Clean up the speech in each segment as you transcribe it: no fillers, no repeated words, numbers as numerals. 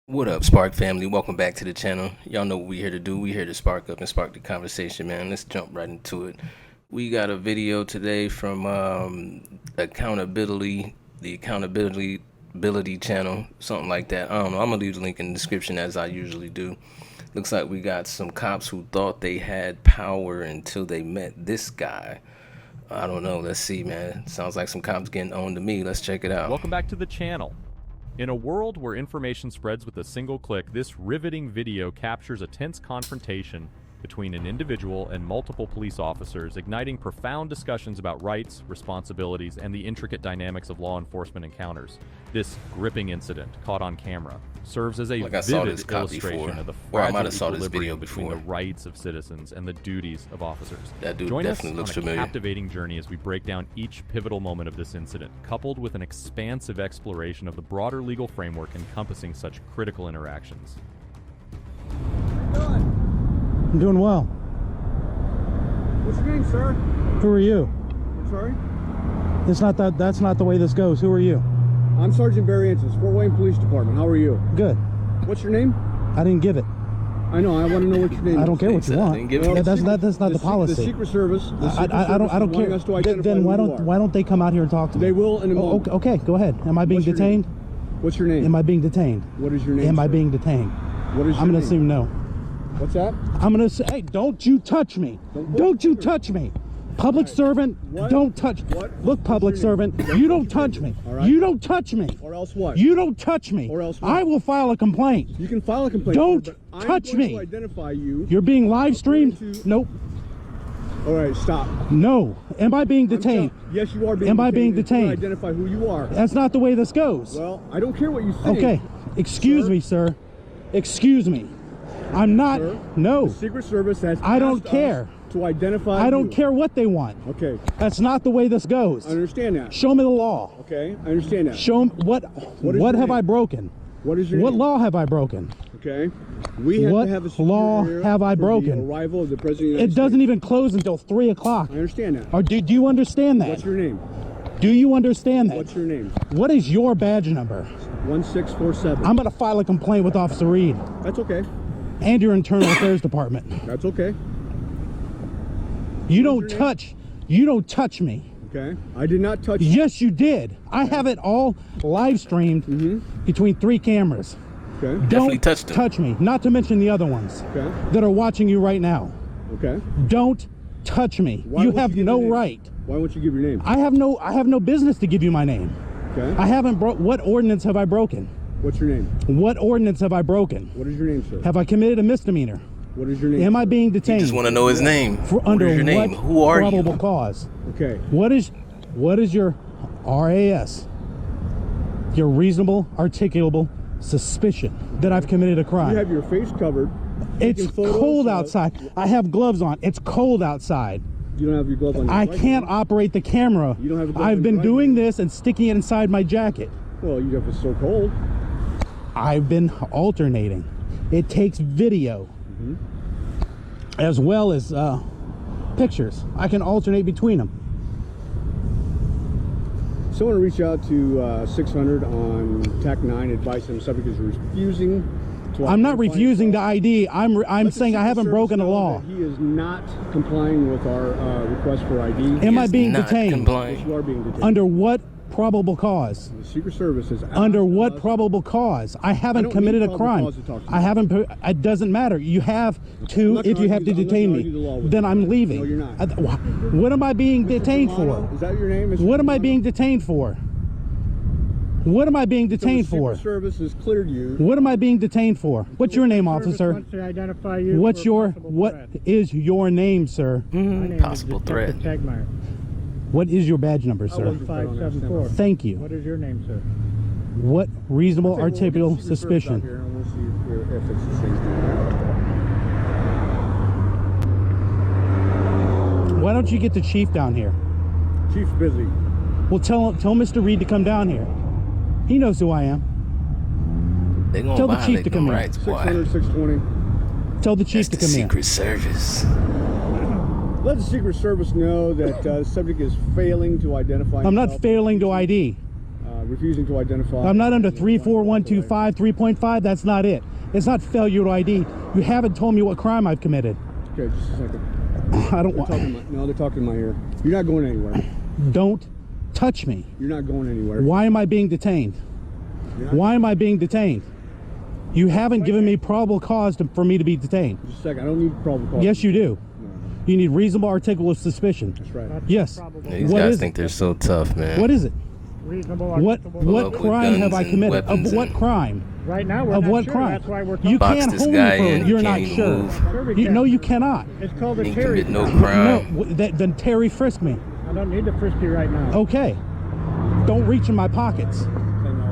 What up, Spark family? Welcome back to the channel. Y'all know what we're here to do. We're here to spark up and spark the conversation, man. Let's jump right into it. We got a video today from the accountability channel, something like that. I don't know. I'm gonna leave the link in the description as I usually do. Looks like we got some cops who thought they had power until they met this guy. I don't know. Let's see, man. Sounds like some cops getting on to me. Let's check it out. Welcome back to the channel. In a world where information spreads with a single click, this riveting video captures a tense confrontation between an individual and multiple police officers, igniting profound discussions about rights, responsibilities, and the intricate dynamics of law enforcement encounters. This gripping incident, caught on camera, serves as a vivid illustration of the fragile equilibrium between the rights of citizens and the duties of officers. That dude Join definitely us looks on a familiar. captivating journey as we break down each pivotal moment of this incident, coupled with an expansive exploration of the broader legal framework encompassing such critical interactions. I'm doing well. What's your name, sir? Who are you? I'm sorry? That's not the way this goes. Who are you? I'm Sergeant Barry Ensign, Fort Wayne Police Department. How are you? Good. What's your name? I didn't give it. I know, I want to know what your name is. I don't care what you want. Well, That's not the policy. The Secret Service. I don't care. Then why don't they come out here and talk to me? They will in a moment. Okay, go ahead. Am I being detained? What's your name? Am I being detained? What is your name? Am I sir? being detained? What is your I'm gonna name? assume no. What's that? I'm gonna say, hey, don't you touch me. Don't you touch me. Public servant, What? don't touch. What? Look, public What's your servant, name? you don't touch me. All right. You don't touch me. Or else what? You don't touch me. Or else what? I will file a complaint. You can file a complaint. Don't sir, but touch I'm going me. to identify you. You're being live streamed? According to- Nope. All right, stop. No. Am I being detained? Yes, you are being Am I being You're going to detained? identify who you are. That's not the way this goes. Well, I don't care what you think. Okay. Excuse Sir? me, sir. Excuse me. I'm not. Sir, No. The Secret Service has I don't asked us care. to identify I don't you. care what they want. Okay, That's not the way this goes. I understand that. Show me the law. Okay, I understand that. Show me what What is what your have name? I broken? What is your What name? law have I broken? Okay, we have What to have a security law here have I for broken? The arrival of the President of the It United doesn't States. even close until 3 o'clock. I understand that. Or do you understand that? What's your name? Do you understand that? What's your name? What is your badge number? 1647. I'm going to file a complaint with Officer Reed That's okay. and your Internal Affairs Department. That's okay. You What's don't your name? touch. You don't touch me. Okay, I did not touch you. Yes, you did. I have it all live streamed between 3 cameras. Okay. Definitely Don't touched him. touch me. Not to mention the other ones Okay. that are watching you right now. Okay. Don't touch me. Why You won't have give your no name? right. Why won't you give your name? I have no business to give you my name. Okay. I haven't what ordinance have I broken? What's your name? What ordinance have I broken? What is your name, sir? Have I committed a misdemeanor? What is your name? Am I being You detained? just want to know his name. For What under is your name? what Who are probable you? cause? Okay. What is your RAS? Your reasonable articulable suspicion that I've committed a crime. You have your face covered. It's taking photos cold of- outside. I have gloves on. It's cold outside. You don't have your glove on. Your I right can't hand. operate the camera. You don't have a glove I've on been your right doing hand. this and sticking it inside my jacket. Well, you have it's so cold. I've been alternating. It takes video as well as pictures. I can alternate between them. Someone reach out to 600 on TAC 9, advice him subject is refusing to I'm not identify refusing the himself. ID. I'm Let the saying I Secret haven't Service broken the know law. that He is not complying with our request for ID. Am I Is being not detained? Yes, complying. you are being detained. Under what probable cause? The Secret Service is Under what probable cause? I haven't don't committed need a probable crime. cause to talk to I you. haven't. It doesn't matter. You have to not if gonna you have to argue- I'm not detain gonna me. argue the law with Then you. I'm leaving. No, you're not. What am I being detained Romano, for? is that your name? Mr. What am I Romano? being detained for? What am I being So detained the for? Secret Service has cleared you. What am I being detained for? What's your name, officer? Wants to identify you What's for your possible what threat. is your name, sir? My name Possible is Detective threat. Tegmeyer. What is your badge number, sir? wasn't- 1574. Thank you. What is your name, sir? What reasonable We'll take a look at the articulable Secret Service out suspicion? here and we'll see if it's the same thing. Why don't you get the chief down here? Chief's busy. Well, tell Mr. Reed to come down here. He knows who I am. They gonna Tell the violate chief to them come in. rights, boy. 600, 620. Tell the That's chief the to come in. Secret Service. Let the Secret Service know that the subject is failing to identify I'm not himself. failing to ID. refusing to identify. I'm not under 34125, 3.5. That's not it. It's not failure to ID. You haven't told me what crime I've committed. Okay, just a second. I don't want. No, they're talking in my ear. You're not going anywhere. Don't touch me. You're not going anywhere. Why am I being detained? Why am I being detained? You haven't given me probable cause for me to be detained. Just a second. I don't need probable cause. Yes, you do. No. You need reasonable article of suspicion. That's right. Yes. These What guys is think it? they're so tough, man. What is it? Reasonable. What acceptable. up with crime have guns I and committed? Of weapons what and- crime? Right now, we're Of not what sure. crime? That's why we're talking. You Box can't this hold guy me for in, he you're can't not even sure. move. Sure we You, can. no, you cannot. It's called a He Terry. commit no No, crime. then Terry frisk me. I don't need to frisk you right now. Okay. Don't reach in my pockets.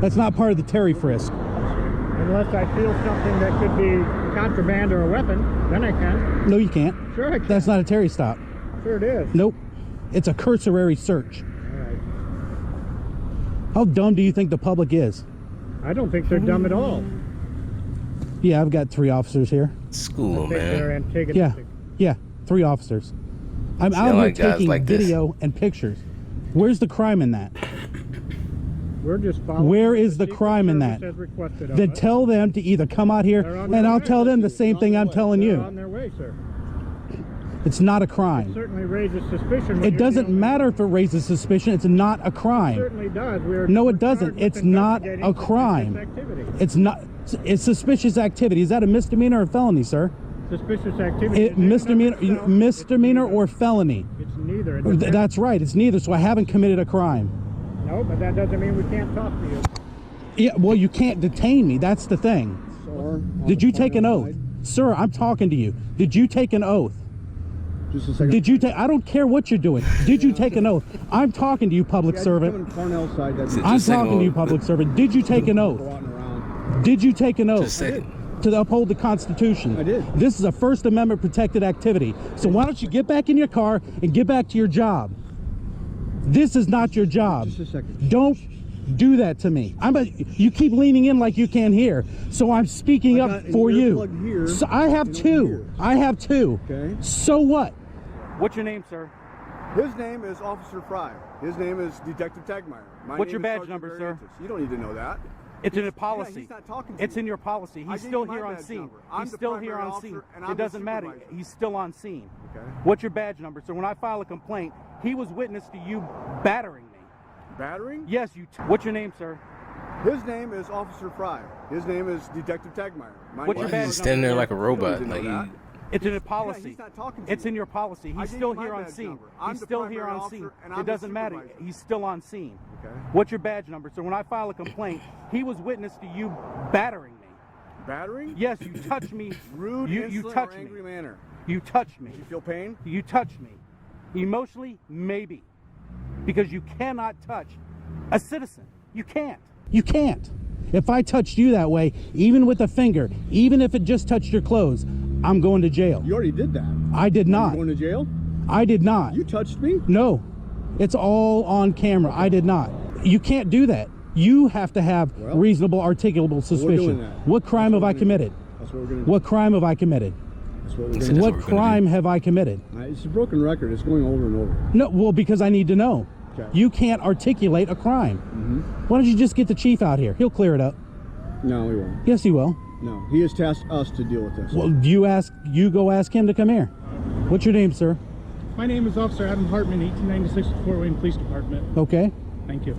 That's not part of the Terry frisk. Unless I feel something that could be contraband or a weapon, then I can. No, you can't. Sure I can. That's not a Terry stop. Sure it is. Nope. It's a cursory search. All right. How dumb do you think the public is? I don't think they're dumb at all. Yeah, I've got 3 officers here. School 'em, I think they're man. Yeah, antagonistic. yeah, 3 officers. I'm See, I out here like guys taking like this. video and pictures. Where's the crime in that? We're just following. Where what is the Secret crime in Service that? has requested of Then us. tell them to either come out here, They're on and their I'll way. tell them the same thing I'm telling They're you. on their way, sir. It's not a crime. Certainly raises suspicion. when It you're doesn't dealing with- matter if it raises suspicion. It's not a crime. Certainly does. No, We're it doesn't. charged with It's not investigating a crime. suspicious activity. It's not. It's suspicious activity. Is that a misdemeanor or felony, sir? Suspicious activity. It, is in and of misdemeanor, itself, misdemeanor it's or felony? neither. It's neither. It depends. That's right. It's neither. So I haven't committed a crime. No, but that doesn't mean we can't talk to you. Yeah. Well, you can't detain me. That's the thing. Sir, Did you take an on the oath, sir? I'm talking to you. Did you take an oath? Just a second. Did you take? I don't care what you're doing. Did you take an oath? I'm talking to you, public Yeah, servant. you're coming Cornell side, that's I'm Just a second, talking to you, hold- public servant. Did you take an oath? go out and around. Did you take an oath? Just a second. To uphold the Constitution. I did. This is a First Amendment protected activity. So why don't you get back in your car and get back to your job? This is not your job. Just a second. Don't do that to me. You keep leaning in like you can't hear. So I'm speaking I up got an for you. earplug here So I have and over 2. here. I have 2. Okay. So what? What's your name, sir? His name is Officer Fry. His name is Detective Tagmeyer. My What's name your is badge Sergeant number, Barry sir? Antis. You don't need to know that. It's in a Yeah, policy. he's not talking to It's you. in your policy. I He's gave still you my here on badge scene. number. I'm He's the still here primary on officer, scene. and I'm It the doesn't matter. supervisor. He's still on scene. Okay. What's your badge number, sir? When I file a complaint, he was witness to you battering me. Battering? Yes, you. What's your name, sir? His name is Officer Fry. His name is Detective Tagmeyer. My What's name your Why is is he badge standing there number? like a robot? You don't Like need to know he, It's in a policy. Yeah, he's not talking to It's you. in your policy. I He's gave still you my here on badge scene. number. I'm He's the still here primary on officer, scene. and I'm It the doesn't matter. supervisor. He's still on scene. Okay. What's your badge number, sir? When I file a complaint, he was witness to you battering me. Battering? Yes, you touched me. Rude, you insolent, touched or angry me. manner. You touched me. You feel pain? You touched me. Emotionally, maybe. Because you cannot touch a citizen. You can't. You can't. If I touched you that way, even with a finger, even if it just touched your clothes, I'm going to jail. You already did that. I did You not. going to jail? I did not. You touched me? No. It's all on camera. I did not. You can't do that. You have to have Well, reasonable, articulable suspicion. doing that. What crime have I committed? That's what we're going to do. What crime have I committed? That's what we're He going said to do. that's What what we're gonna crime have I committed? It's a broken record. It's going over and over. No, well, because I need to know. Okay. You can't articulate a crime. Why don't you just get the chief out here? He'll clear it up. No, he won't. Yes, he will. No, he has tasked us to deal with this. Well, you go ask him to come here. What's your name, sir? My name is Officer Adam Hartman, 1896 Fort Wayne Police Department. Okay. Thank you.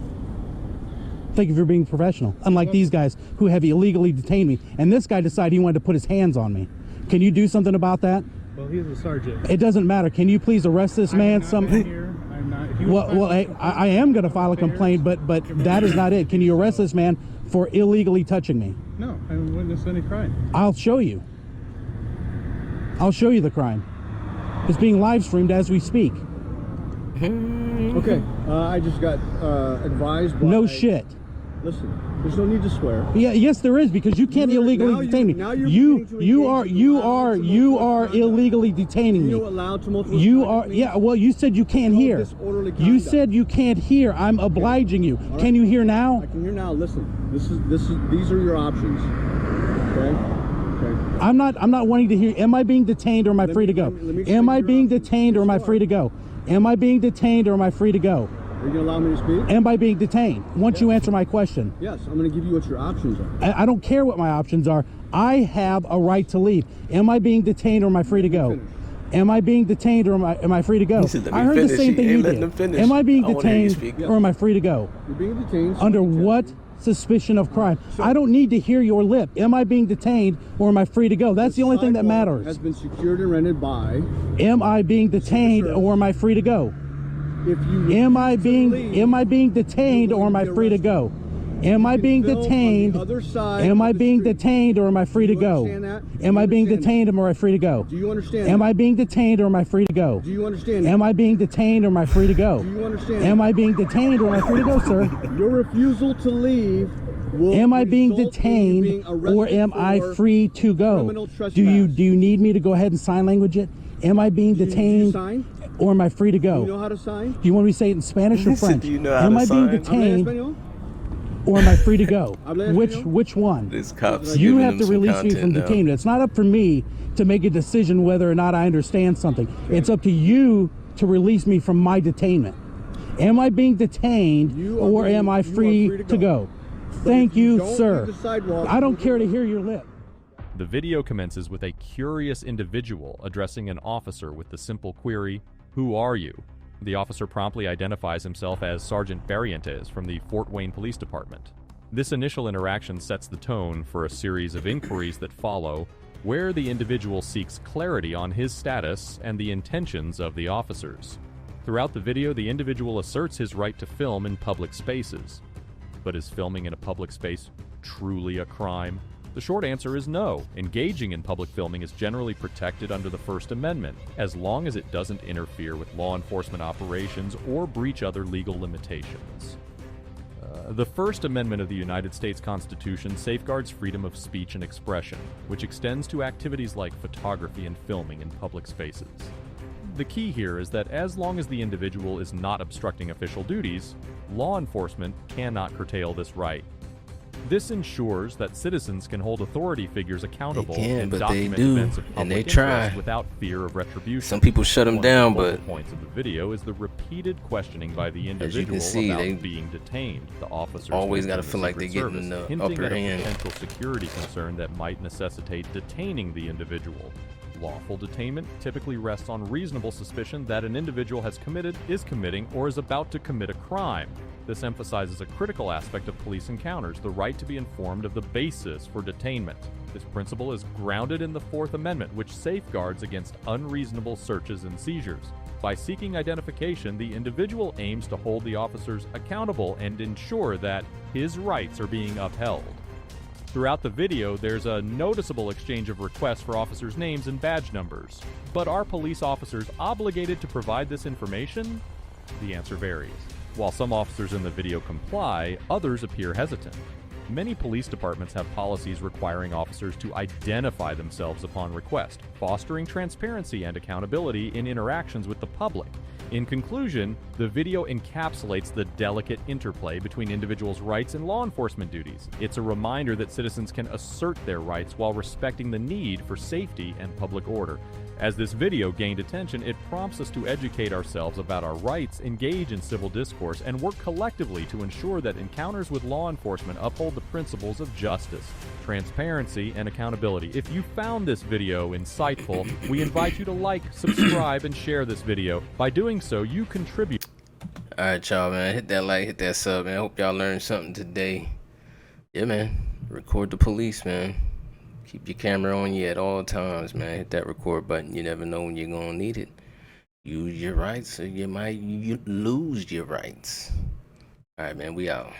Thank you for being professional. Unlike these guys who have illegally detained me. And this guy decided he wanted to put his hands on me. Can you do something about that? Well, he's a sergeant. It doesn't matter. Can you please arrest this man? I'm not. If you Well, would file a I am going to file a complaint, but that is not it. Can you arrest this man for illegally touching me? No, I haven't witnessed any crime. I'll show you. I'll show you the crime. It's being live streamed as we speak. Okay, I just got advised by... No shit. Listen, there's no need to swear. Yeah, yes, there is, because you can't Now illegally detain now me. you're You beginning to engage in you loud, are tumultuous illegally detaining You know me. what loud, tumultuous You conduct are, means? yeah. Well, you said you can't No, hear. disorderly You conduct. said you can't hear. I'm obliging you. right. Can you hear now? I can hear now. Listen, these are your options. Okay. Okay. I'm not wanting to hear. Am I being detained or am I free to go? let me explain Am I your being options. detained or am I Yes, you free to go? Am I being detained or am I free to go? Are you going to allow me to speak? Am I being detained? Once Yes. you answer my question. Yes, I'm going to give you what your options are. I don't care what my options are. I have a right to leave. Am I being detained or am I free to go? Finish. Am I being detained or am I free to go? He said, "Let me I heard the finish." same He thing ain't you letting did. him finish. Am I being I wanna hear you detained speak. or am I free to go? You're being detained. so Under I can tell what you. suspicion of crime? I don't need to hear your lip. Am I being detained or am I free to go? That's the only thing that Sidewalk matters. Has been secured and rented by. Am I being detained sir. or am I free to go? If you Am I refuse to leave, am I being detained you're or am I going to be free to arrested. go? Am I can being film on the detained? other side Am of I the being street. detained or am I free to you go? understand that? Do Am you I being understand detained or am I free to go? Do you understand Am that? I being detained or am I free to go? Do you understand Am that? I being detained or am I free to go? Do you understand Am that? I being detained or am I free to go, sir? Your refusal to leave will Am I being result in you detained being or arrested am I for free to go? criminal trespass. Do you need me to go ahead and sign language it? Am I being Do you detained sign? or am I free to Do go? you know how to sign? Do you want me to say it in Spanish or He said, French? "Do you know how am to I being sign?" ¿Habla detained español? or am I free to go? Habla Which español? one? This cop's You giving have him to some release me from content now. detainment. It's not up for me to make a decision whether or not I understand something. It's up to you to release me from my detainment. Am I being detained You are or being- am I you are free free to to go. go? Thank if you you, don't sir. leave the sidewalk, I don't you'll care be to hear your lip. The video commences with a curious individual addressing an officer with the simple query, "Who are you?" The officer promptly identifies himself as Sergeant Barrientos from the Fort Wayne Police Department. This initial interaction sets the tone for a series of inquiries that follow, where the individual seeks clarity on his status and the intentions of the officers. Throughout the video, the individual asserts his right to film in public spaces. But is filming in a public space truly a crime? The short answer is no. Engaging in public filming is generally protected under the First Amendment, as long as it doesn't interfere with law enforcement operations or breach other legal limitations. The First Amendment of the United States Constitution safeguards freedom of speech and expression, which extends to activities like photography and filming in public spaces. The key here is that as long as the individual is not obstructing official duties, law enforcement cannot curtail this right. This ensures that citizens can hold authority figures accountable can, and but they document do, events of and public they interest try. without fear of retribution. Some people shut them One of the down, focal but points of the video is the repeated questioning by the as you individual can see, about they being detained. The officers always within gotta the feel like Secret they're getting Service, the hinting upper at a hand. potential security concern that might necessitate detaining the individual. Lawful detainment typically rests on reasonable suspicion that an individual has committed, is committing, or is about to commit a crime. This emphasizes a critical aspect of police encounters, the right to be informed of the basis for detainment. This principle is grounded in the Fourth Amendment, which safeguards against unreasonable searches and seizures. By seeking identification, the individual aims to hold the officers accountable and ensure that his rights are being upheld. Throughout the video, there's a noticeable exchange of requests for officers' names and badge numbers. But are police officers obligated to provide this information? The answer varies. While some officers in the video comply, others appear hesitant. Many police departments have policies requiring officers to identify themselves upon request, fostering transparency and accountability in interactions with the public. In conclusion, the video encapsulates the delicate interplay between individuals' rights and law enforcement duties. It's a reminder that citizens can assert their rights while respecting the need for safety and public order. As this video gained attention, it prompts us to educate ourselves about our rights, engage in civil discourse, and work collectively to ensure that encounters with law enforcement uphold the principles of justice, transparency, and accountability. If you found this video insightful, we invite you to like, subscribe, and share this video. By doing so, you contribute. all right, y'all, man. Hit that like, hit that sub, man. Hope y'all learned something today. Yeah, man. Record the police, man. Keep your camera on you at all times, man. Hit that record button. You never know when you're gonna need it. Use your rights, or you might lose your rights. All right, man. We out.